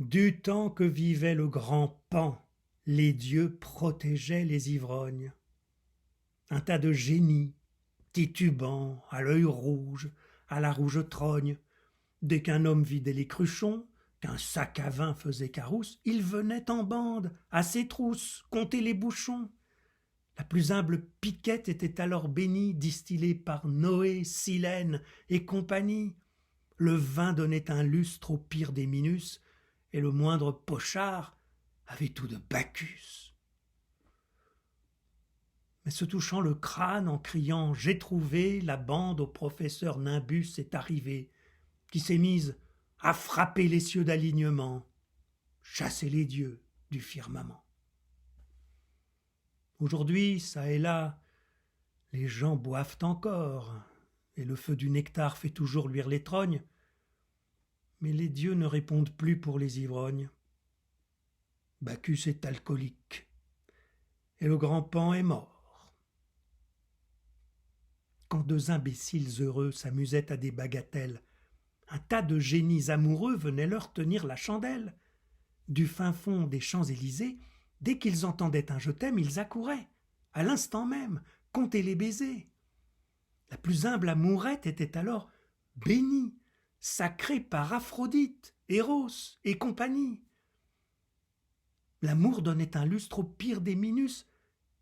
Du temps que vivait le grand Pan, les dieux protégeaient les ivrognes. Un tas de génies, titubants, à l'œil rouge, à la rouge trogne. Dès qu'un homme vidait les cruchons, qu'un sac à vin faisait carousse, ils venaient en bande, à ses trousses, compter les bouchons. La plus humble piquette était alors bénie, distillée par Noé, Silène et compagnie. Le vin donnait un lustre au pire des Minus, et le moindre pochard avait tout de Bacchus. Mais se touchant le crâne en criant « J'ai trouvé », la bande au professeur Nimbus est arrivée, qui s'est mise à frapper les cieux d'alignement, chasser les dieux du firmament. Aujourd'hui, ça et là, les gens boivent encore, et le feu du nectar fait toujours luire les trognes, mais les dieux ne répondent plus pour les ivrognes. Bacchus est alcoolique, et le grand Pan est mort. Quand deux imbéciles heureux s'amusaient à des bagatelles, un tas de génies amoureux venaient leur tenir la chandelle. Du fin fond des Champs-Élysées, dès qu'ils entendaient un « je t'aime », ils accouraient, à l'instant même, compter les baisers. La plus humble amourette était alors bénie, sacrée par Aphrodite, Éros et compagnie. L'amour donnait un lustre au pire des Minus,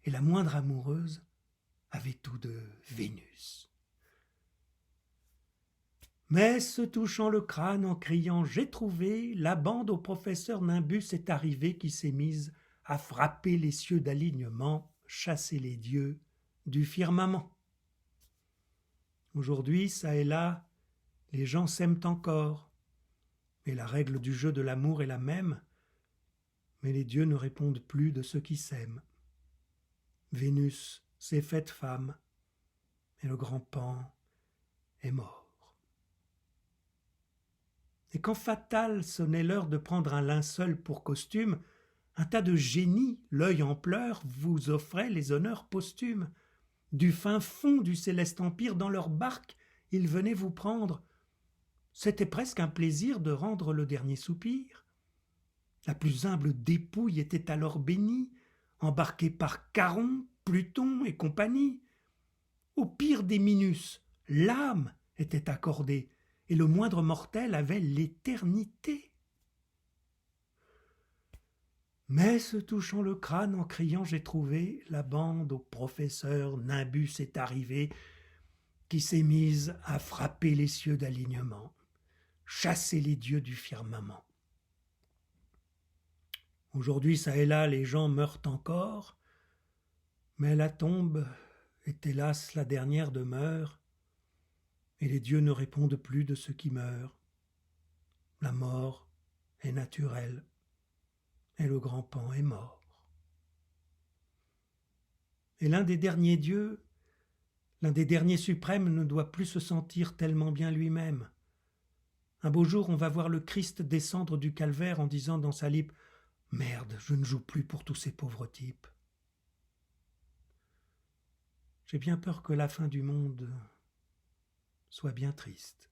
et la moindre amoureuse avait tout de Vénus. Mais se touchant le crâne en criant « J'ai trouvé », la bande au professeur Nimbus est arrivée, qui s'est mise à frapper les cieux d'alignement, chasser les dieux du firmament. Aujourd'hui, ça et là, les gens s'aiment encore, et la règle du jeu de l'amour est la même, mais les dieux ne répondent plus de ceux qui s'aiment. Vénus s'est faite femme, et le grand Pan est mort. Et quand fatale sonnait l'heure de prendre un linceul pour costume, un tas de génies, l'œil en pleurs, vous offraient les honneurs posthumes. Du fin fond du céleste empire, dans leur barque, ils venaient vous prendre. C'était presque un plaisir de rendre le dernier soupir. La plus humble dépouille était alors bénie, embarquée par Charon, Pluton et compagnie. Au pire des Minus, l'âme était accordée, et le moindre mortel avait l'éternité. Mais se touchant le crâne en criant « J'ai trouvé », la bande au professeur Nimbus est arrivée, qui s'est mise à frapper les cieux d'alignement, chasser les dieux du firmament. Aujourd'hui, ça et là, les gens meurent encore, mais la tombe est hélas la dernière demeure, et les dieux ne répondent plus de ceux qui meurent. La mort est naturelle, et le grand Pan est mort. Et l'un des derniers dieux, l'un des derniers suprêmes, ne doit plus se sentir tellement bien lui-même. Un beau jour, on va voir le Christ descendre du calvaire en disant dans sa lippe « Merde, je ne joue plus pour tous ces pauvres types. » J'ai bien peur que la fin du monde soit bien triste.